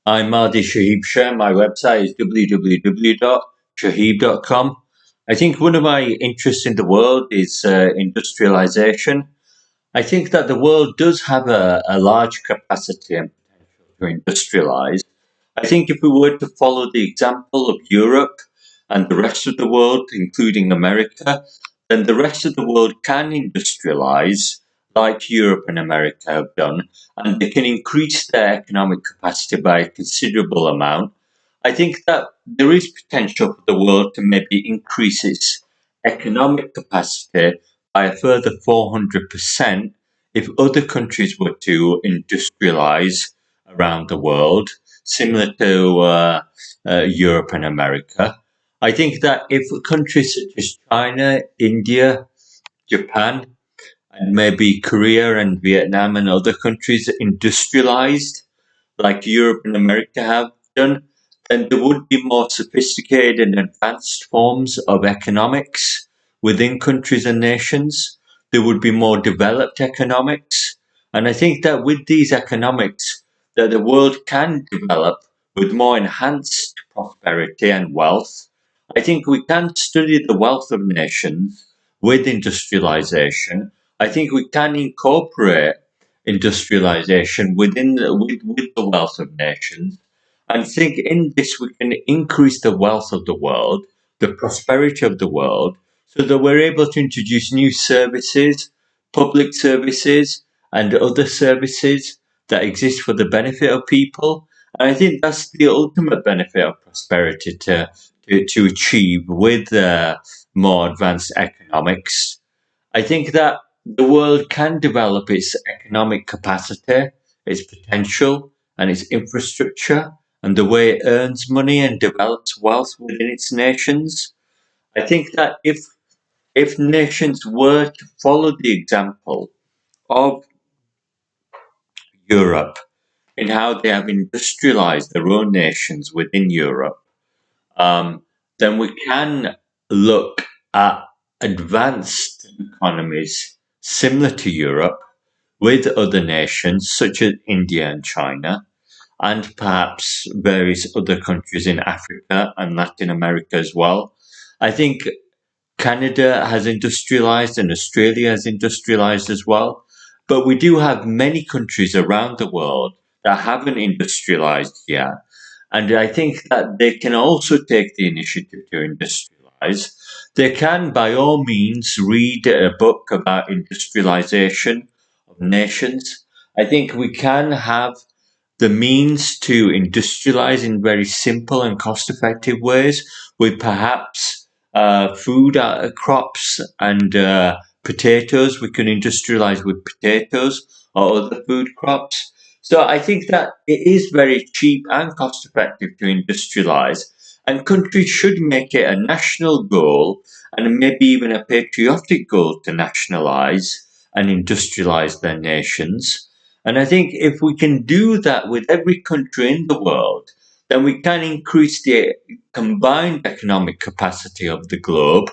I'm Mahdi Shaheeb Sher. My website is www.shaheeb.com. I think one of my interests in the world is industrialization. I think that the world does have a large capacity and potential to industrialize. I think if we were to follow the example of Europe and the rest of the world, including America, then the rest of the world can industrialize like Europe and America have done, and they can increase their economic capacity by a considerable amount. I think that there is potential for the world to maybe increase its economic capacity by a further 400% if other countries were to industrialize around the world, similar to Europe and America. I think that if countries such as China, India, Japan, and maybe Korea and Vietnam and other countries industrialized like Europe and America have done, then there would be more sophisticated and advanced forms of economics within countries and nations. There would be more developed economics. And I think that with these economics, that the world can develop with more enhanced prosperity and wealth. I think we can study the wealth of nations with industrialization. I think we can incorporate industrialization with the wealth of nations, and think in this we can increase the wealth of the world, the prosperity of the world, so that we're able to introduce new services, public services, and other services that exist for the benefit of people. And I think that's the ultimate benefit of prosperity to achieve with more advanced economics. I think that the world can develop its economic capacity, its potential, and its infrastructure, and the way it earns money and develops wealth within its nations. I think that if nations were to follow the example of Europe in how they have industrialized their own nations within Europe, um, then we can look at advanced economies similar to Europe with other nations such as India and China, and perhaps various other countries in Africa and Latin America as well. I think Canada has industrialized and Australia has industrialized as well. But we do have many countries around the world that haven't industrialized yet. And I think that they can also take the initiative to industrialize. They can, by all means, read a book about industrialization of nations. I think we can have the means to industrialize in very simple and cost effective ways with perhaps food crops and potatoes. We can industrialize with potatoes or other food crops. So I think that it is very cheap and cost effective to industrialize, and countries should make it a national goal and maybe even a patriotic goal to nationalize and industrialize their nations. And I think if we can do that with every country in the world, then we can increase the combined economic capacity of the globe,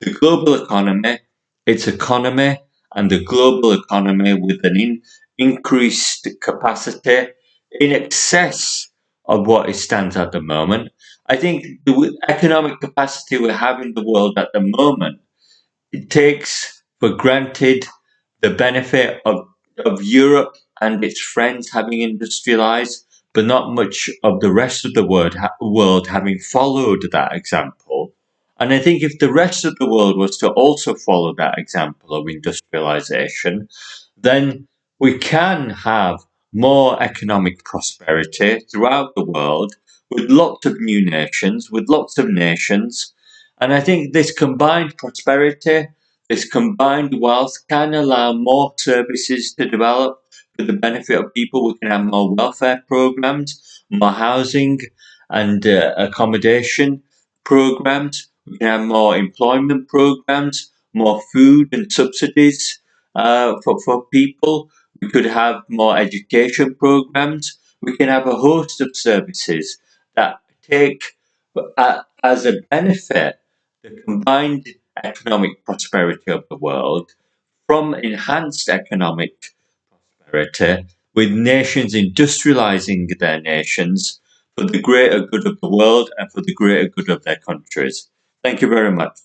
the global economy, its economy, and the global economy with an increased capacity in excess of what it stands at the moment. I think the economic capacity we have in the world at the moment, it takes for granted the benefit of Europe and its friends having industrialized, but not much of the rest of the world having followed that example. And I think if the rest of the world was to also follow that example of industrialization, then we can have more economic prosperity throughout the world with lots of new nations, with lots of nations. And I think this combined prosperity, this combined wealth can allow more services to develop for the benefit of people. We can have more welfare programs, more housing and accommodation programs. We can have more employment programs, more food and subsidies for people. We could have more education programs. We can have a host of services that take as a benefit the combined economic prosperity of the world from enhanced economic prosperity with nations industrializing their nations for the greater good of the world and for the greater good of their countries. Thank you very much.